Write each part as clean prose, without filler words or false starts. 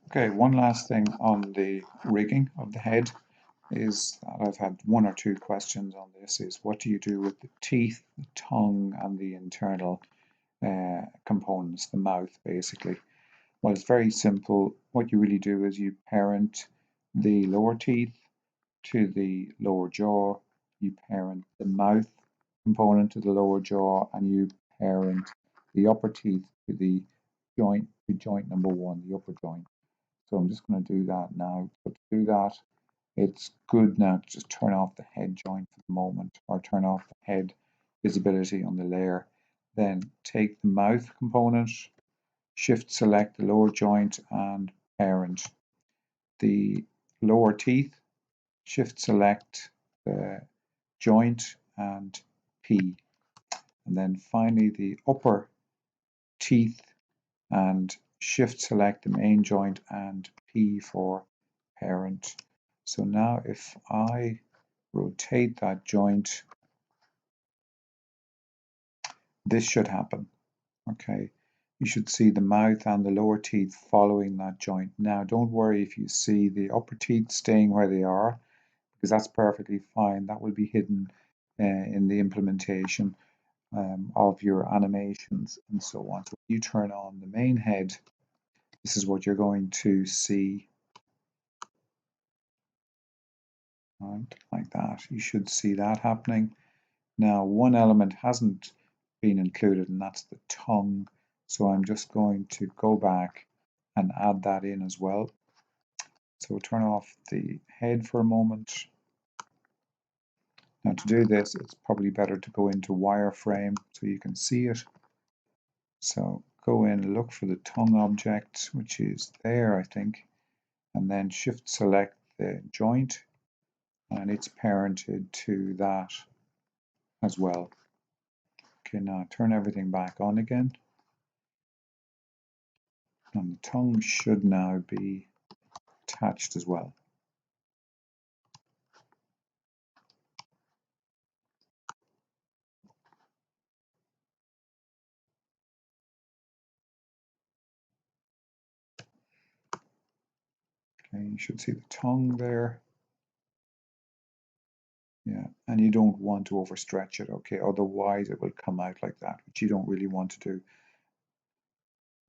Okay, one last thing on the rigging of the head is that I've had one or two questions on this, is what do you do with the teeth, the tongue, and the internal components, the mouth basically? Well, it's very simple. What you really do is you parent the lower teeth to the lower jaw, you parent the mouth component to the lower jaw, and you parent the upper teeth to joint number one, the upper joint. So I'm just going to do that now. So to do that, it's good now to just turn off the head joint for the moment, or turn off the head visibility on the layer. Then take the mouth component, shift select the lower joint and parent the lower teeth, shift select the joint and P. And then finally the upper teeth and shift select the main joint and P for parent. So now if I rotate that joint, this should happen. Okay, you should see the mouth and the lower teeth following that joint. Now don't worry if you see the upper teeth staying where they are, because that's perfectly fine. That will be hidden in the implementation of your animations and so on. So if you turn on the main head, this is what you're going to see. Right, like that. You should see that happening. Now, one element hasn't been included, and that's the tongue. So I'm just going to go back and add that in as well. So we'll turn off the head for a moment. Now to do this, it's probably better to go into wireframe so you can see it. So go in, look for the tongue object, which is there, I think, and then shift select the joint, and it's parented to that as well. Okay, now turn everything back on again. And the tongue should now be attached as well. Okay, you should see the tongue there. Yeah, and you don't want to overstretch it, okay? Otherwise it will come out like that, which you don't really want to do.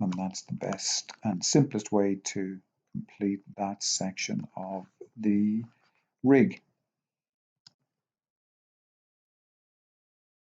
And that's the best and simplest way to complete that section of the rig.